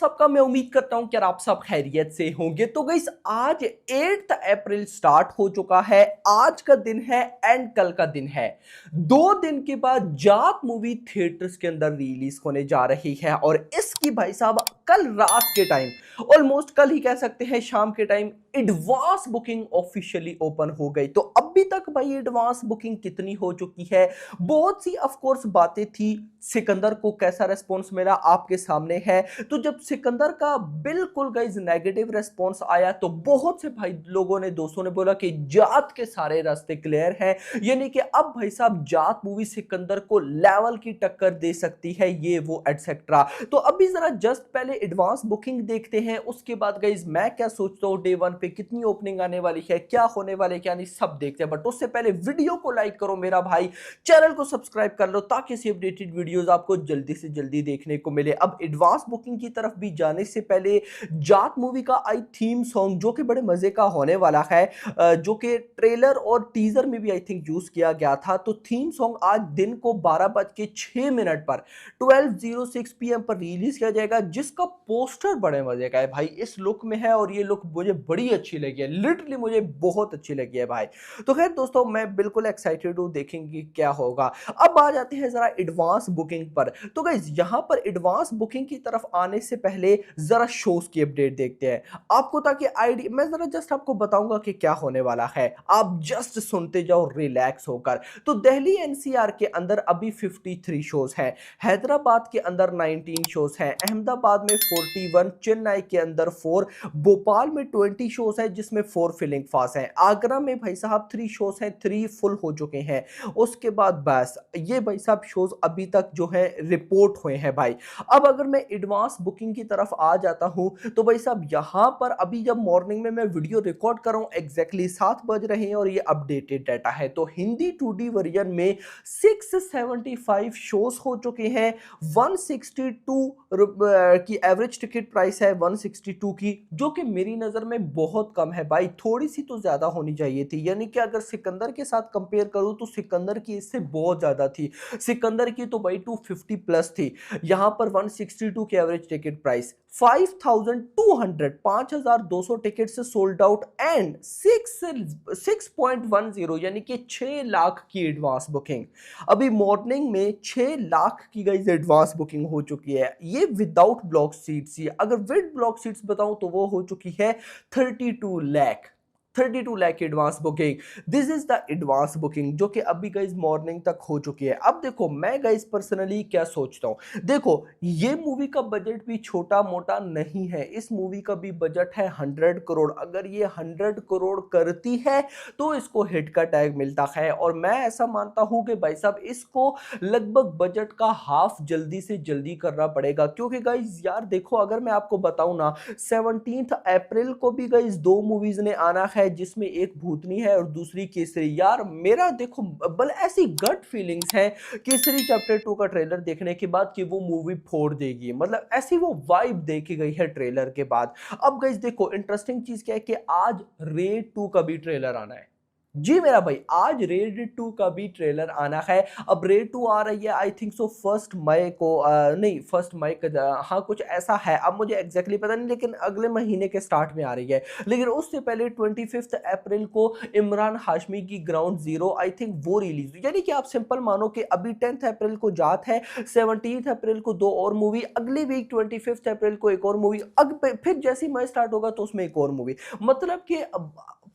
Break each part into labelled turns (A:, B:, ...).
A: सबका मैं उम्मीद करता हूं कि आप सब खैरियत से होंगे। तो गाइस आज 8 अप्रैल स्टार्ट हो चुका है। आज का दिन है एंड कल का दिन है। 2 दिन के बाद जाट मूवी थिएटर्स के अंदर रिलीज होने जा रही है और इसकी भाई साहब कल रात के टाइम, ऑलमोस्ट कल ही कह सकते हैं शाम के time, advance booking officially open हो गई। तो अभी तक भाई एडवांस बुकिंग कितनी हो चुकी है, बहुत सी ऑफ कोर्स बातें थी। सिकंदर को कैसा रेस्पॉन्स मिला आपके सामने है। तो जब सिकंदर का बिल्कुल गाइस नेगेटिव रेस्पॉन्स आया तो बहुत से भाई लोगों ने, दोस्तों ने बोला कि जाट के सारे रास्ते क्लियर हैं, यानी कि अब भाई साहब जाट मूवी सिकंदर को लेवल की टक्कर दे सकती है, ये वो एटसेट्रा। तो अभी जरा जस्ट पहले एडवांस बुकिंग देखते हैं, उसके बाद गाइस मैं क्या सोचता हूँ डे वन पे कितनी ओपनिंग आने वाली है, क्या होने वाले क्या नहीं, सब देखते हैं। बट उससे पहले वीडियो को लाइक करो मेरा भाई, चैनल को सब्सक्राइब कर लो ताकि ऐसी अपडेटेड वीडियोस आपको जल्दी से जल्दी देखने को मिले। अब एडवांस बुकिंग की तरफ भी जाने से पहले जाट मूवी का आई थीम सॉन्ग जो कि बड़े मजे का होने वाला है, जो कि ट्रेलर और टीजर में भी आई थिंक यूज किया गया था। तो थीम सॉन्ग आज दिन को 12:06 पर 12:06 PM पर रिलीज किया जाएगा, जिसका पोस्टर बड़े मजे का है भाई, इस लुक में है और ये लुक मुझे बड़ी अच्छी लगी है, लिटरली मुझे बहुत अच्छी लगी है भाई। तो खैर दोस्तों मैं बिल्कुल एक्साइटेड हूँ, देखेंगे क्या होगा। अब आ जाते हैं जरा एडवांस बुकिंग पर। तो गाइस यहां पर एडवांस बुकिंग की तरफ आने से पहले जरा शोज की अपडेट देखते हैं आपको, ताकि आईडी मैं जरा जस्ट आपको बताऊंगा कि क्या होने वाला है, आप जस्ट सुनते जाओ रिलैक्स होकर। तो दिल्ली एनसीआर के अंदर अभी 53 शोज हैं, हैदराबाद के अंदर 19 शोज हैं, अहमदाबाद में 41, चेन्नई के अंदर 4, भोपाल में 20 शोज है जिसमें 4 फिलिंग फास्ट हैं, आगरा में भाई साहब 3 शोज हैं, 3 फुल हो चुके हैं। उसके बाद बस ये भाई साहब शोज अभी तक जो है रिपोर्ट हुए हैं भाई। अब अगर मैं एडवांस बुकिंग की तरफ आ जाता हूं तो भाई साहब यहां पर अभी जब मॉर्निंग में मैं वीडियो रिकॉर्ड कर रहा हूं एग्जैक्टली 7 बज रहे हैं और ये अपडेटेड डाटा है। तो हिंदी 2D वर्जन में 675 शोज हो चुके हैं, 162 की एवरेज टिकट प्राइस है, 162 की, जो कि मेरी नजर में बहुत कम है भाई, थोड़ी सी तो ज्यादा होनी चाहिए थी। यानी कि अगर सिकंदर के साथ कंपेयर करूं तो सिकंदर की इससे बहुत ज्यादा थी, सिकंदर की तो भाई 250 प्लस थी, यहां पर 162 की एवरेज टिकट प्राइस, 5200 5200 टिकट से सोल्ड आउट एंड 6.10 यानी कि 6 लाख की एडवांस बुकिंग। अभी मॉर्निंग में 6 लाख की गाइस एडवांस बुकिंग हो चुकी है, ये विदाउट ब्लॉक सीट्स ही। अगर विद ब्लॉक सीट्स बताऊं तो वो हो चुकी है 32 lakh, 32 lakh advance booking. This is the advance booking जो कि अभी गाइस मॉर्निंग तक हो चुकी है। अब देखो मैं गाइस पर्सनली क्या सोचता हूं, देखो ये मूवी का बजट भी छोटा मोटा नहीं है, इस मूवी का भी बजट है 100 करोड़। अगर ये 100 करोड़ करती है तो इसको हिट का टैग मिलता है, और मैं ऐसा मानता हूं कि भाई साहब इसको लगभग बजट का हाफ जल्दी से जल्दी करना पड़ेगा। क्योंकि गाइस यार देखो अगर मैं आपको बताऊं ना, 17 अप्रैल को भी गाइस 2 मूवीज ने आना है, जिसमें एक भूतनी है और दूसरी केसरी। यार मेरा देखो बल ऐसी गट फीलिंग्स है केसरी चैप्टर 2 का ट्रेलर देखने के बाद कि वो मूवी फोड़ देगी, मतलब ऐसी वो वाइब देखी गई है ट्रेलर के बाद। अब गाइस देखो इंटरेस्टिंग चीज क्या है कि आज रेड 2 का भी ट्रेलर आना है। जी मेरा भाई आज रेड 2 का भी ट्रेलर आना है। अब रेड 2 आ रही है आई थिंक सो 1 मई को, नहीं 1 मई का, हाँ कुछ ऐसा है, अब मुझे एग्जैक्टली पता नहीं, लेकिन अगले महीने के स्टार्ट में आ रही है। लेकिन उससे पहले 25 अप्रैल को इमरान हाशमी की ग्राउंड जीरो आई थिंक वो रिलीज हुई। यानी कि आप सिंपल मानो कि अभी 10 अप्रैल को जात है, 17 अप्रैल को 2 और मूवी, अगली वीक 25 अप्रैल को एक और मूवी, फिर जैसे मई स्टार्ट होगा तो उसमें एक और मूवी। मतलब कि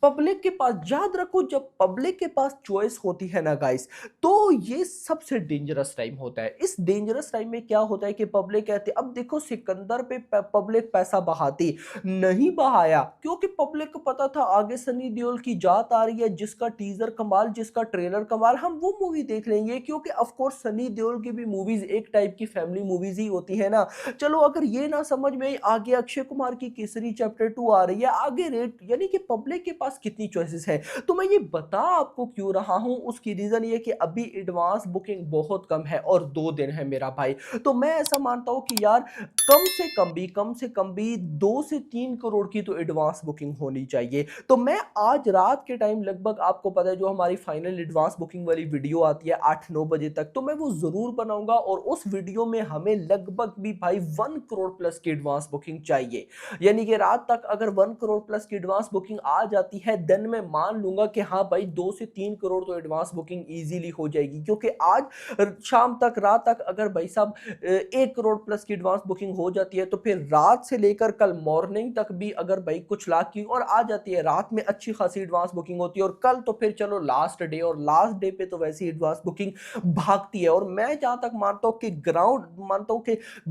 A: पब्लिक के पास, याद रखो जब पब्लिक के पास चॉइस होती है ना गाइस, तो ये सबसे डेंजरस टाइम होता है। इस डेंजरस टाइम में क्या होता है कि पब्लिक कहती है, अब देखो सिकंदर पे पब्लिक पैसा बहाती, नहीं बहाया क्योंकि पब्लिक को पता था आगे सनी देओल की जात आ रही है, जिसका टीजर कमाल, जिसका ट्रेलर कमाल, हम वो मूवी देख लेंगे। क्योंकि ऑफ कोर्स सनी देओल की भी मूवीज एक टाइप की फैमिली मूवीज ही होती है ना। चलो अगर ये ना समझ में, आगे अक्षय कुमार की केसरी चैप्टर 2 आ रही है, आगे रेट, यानी कि पब्लिक के पास पास कितनी चॉइसेस है। तो मैं ये बता आपको क्यों रहा हूं, उसकी रीजन ये कि अभी एडवांस बुकिंग बहुत कम है और 2 दिन है मेरा भाई। तो मैं ऐसा मानता हूं कि यार कम से कम भी 2 से 3 करोड़ की तो एडवांस बुकिंग होनी चाहिए। तो मैं आज रात के टाइम लगभग, आपको पता है जो हमारी फाइनल एडवांस बुकिंग वाली वीडियो आती है 8-9 बजे तक, तो मैं वो जरूर बनाऊंगा और उस वीडियो में हमें लगभग भी भाई 1 करोड़ प्लस की एडवांस बुकिंग चाहिए। यानी कि रात तक अगर 1 करोड़ प्लस की एडवांस बुकिंग आ जाती है, देन मैं मान लूंगा कि हाँ भाई 2 से 3 करोड़ तो एडवांस बुकिंग इजीली हो जाएगी। क्योंकि आज शाम तक, रात तक अगर भाई साहब 1 करोड़ प्लस की एडवांस बुकिंग हो जाती है, तो फिर रात से लेकर कल मॉर्निंग तक भी अगर भाई कुछ लाख की और आ जाती है, रात में अच्छी खासी एडवांस बुकिंग होती है और कल तो फिर चलो लास्ट डे, और लास्ट डे पे तो वैसी एडवांस बुकिंग भागती है। और मैं जहां तक मानता हूं कि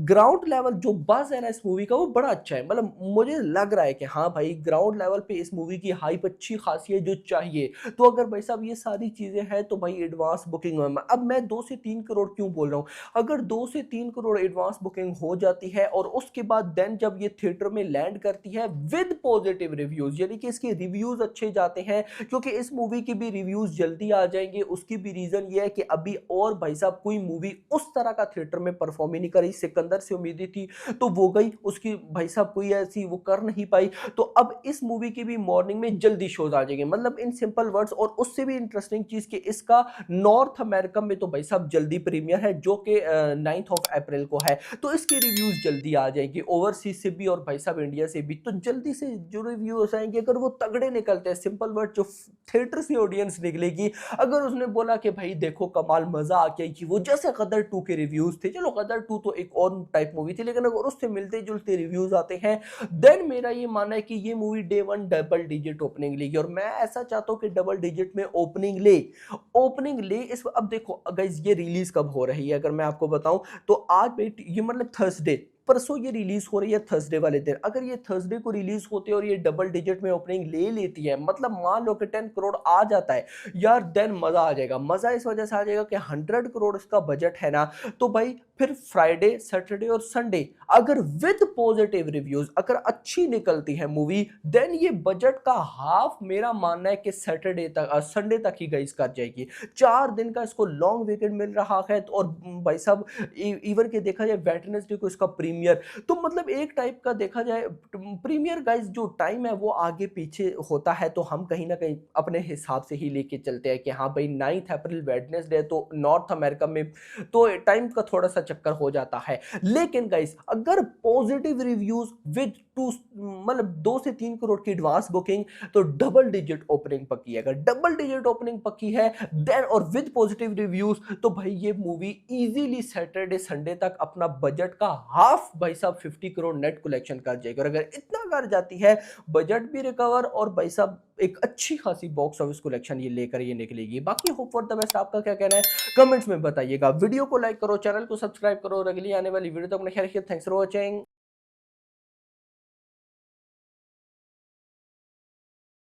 A: ग्राउंड लेवल जो बज है ना इस मूवी का, वो बड़ा अच्छा है। मतलब मुझे लग रहा है कि हाँ भाई ग्राउंड लेवल पे इस मूवी की हाइप अच्छी खासी है जो चाहिए। तो अगर भाई साहब ये सारी चीजें हैं तो भाई एडवांस बुकिंग में अब मैं 2 से 3 करोड़ क्यों बोल रहा हूँ। अगर 2 से 3 करोड़ एडवांस बुकिंग हो जाती है और उसके बाद देन जब ये थिएटर में लैंड करती है विद पॉजिटिव रिव्यूज, यानी कि इसके रिव्यूज अच्छे जाते हैं, क्योंकि इस मूवी के भी रिव्यूज जल्दी आ जाएंगे। उसकी भी रीजन ये है कि अभी और भाई साहब कोई मूवी उस तरह का थिएटर में परफॉर्म ही नहीं करी। सिकंदर से उम्मीदें थी तो वो गई, उसकी भाई साहब कोई ऐसी वो कर नहीं पाई। तो अब इस मूवी की भी मॉर्निंग में जल्दी शोज आ जाएंगे, मतलब इन सिंपल वर्ड्स। और उससे भी इंटरेस्टिंग चीज कि इसका नॉर्थ अमेरिका में तो भाई साहब जल्दी प्रीमियर है, जो कि 9 अप्रैल को है। तो इसके रिव्यूज जल्दी आ जाएंगे ओवरसीज से भी और भाई साहब इंडिया से भी। तो जल्दी से जो रिव्यूज आएंगे, अगर वो तगड़े निकलते हैं, सिंपल वर्ड, जो थिएटर से ऑडियंस निकलेगी, अगर उसने बोला कि भाई देखो कमाल मजा आ गया कि वो जैसे गदर 2 के रिव्यूज थे, चलो गदर 2 तो एक और टाइप मूवी थी, लेकिन अगर उससे मिलते जुलते रिव्यूज आते हैं, देन मेरा ये मानना है कि ये movie day 1 double digit opening लेगी। और मैं ऐसा चाहता हूं कि डबल डिजिट में ओपनिंग ले इस। अब देखो गाइस ये रिलीज कब हो रही है, अगर मैं आपको बताऊं तो आज ये मतलब थर्सडे, परसों ये रिलीज हो रही है थर्सडे वाले दिन। अगर ये थर्सडे को रिलीज होते और ये डबल डिजिट में ओपनिंग ले लेती है, मतलब मान लो कि 10 करोड़ आ जाता है यार, देन मजा आ जाएगा। मजा इस वजह से आ जाएगा कि 100 करोड़ इसका बजट है ना, तो भाई फिर फ्राइडे, सैटरडे और संडे अगर विद पॉजिटिव रिव्यूज अगर अच्छी निकलती है मूवी, देन ये बजट का हाफ मेरा मानना है कि सैटरडे तक, संडे तक ही गाइस कर जाएगी। 4 दिन का इसको लॉन्ग वीकेंड मिल रहा है। और भाई साहब इवन के देखा जाए वेडनेसडे को इसका प्रीमियर, तो मतलब एक टाइप का देखा जाए प्रीमियर गाइस जो टाइम है वो आगे पीछे होता है, तो हम कहीं ना कहीं अपने हिसाब से ही लेके चलते हैं कि हाँ भाई 9 अप्रैल वेडनेसडे तो नॉर्थ अमेरिका में तो टाइम का थोड़ा सा चक्कर हो जाता है। लेकिन गाइस अगर पॉजिटिव रिव्यूज विद टू मतलब 2 से 3 करोड़ की एडवांस बुकिंग, तो डबल डिजिट ओपनिंग पक्की है। अगर डबल डिजिट ओपनिंग पक्की है देन और विद पॉजिटिव रिव्यूज, तो भाई ये मूवी इजीली सैटरडे संडे तक अपना बजट का हाफ भाई साहब 50 करोड़ नेट कलेक्शन कर जाएगी। और अगर इतना कर जाती है, बजट भी रिकवर और भाई साहब एक अच्छी खासी बॉक्स ऑफिस कलेक्शन ये लेकर ये निकलेगी। बाकी होप फॉर द बेस्ट, आपका क्या कहना है कमेंट्स में बताइएगा। वीडियो को लाइक करो, चैनल को सब्सक्राइब करो और अगली आने वाली वीडियो तक अपना ख्याल रखिए। Thanks for watching.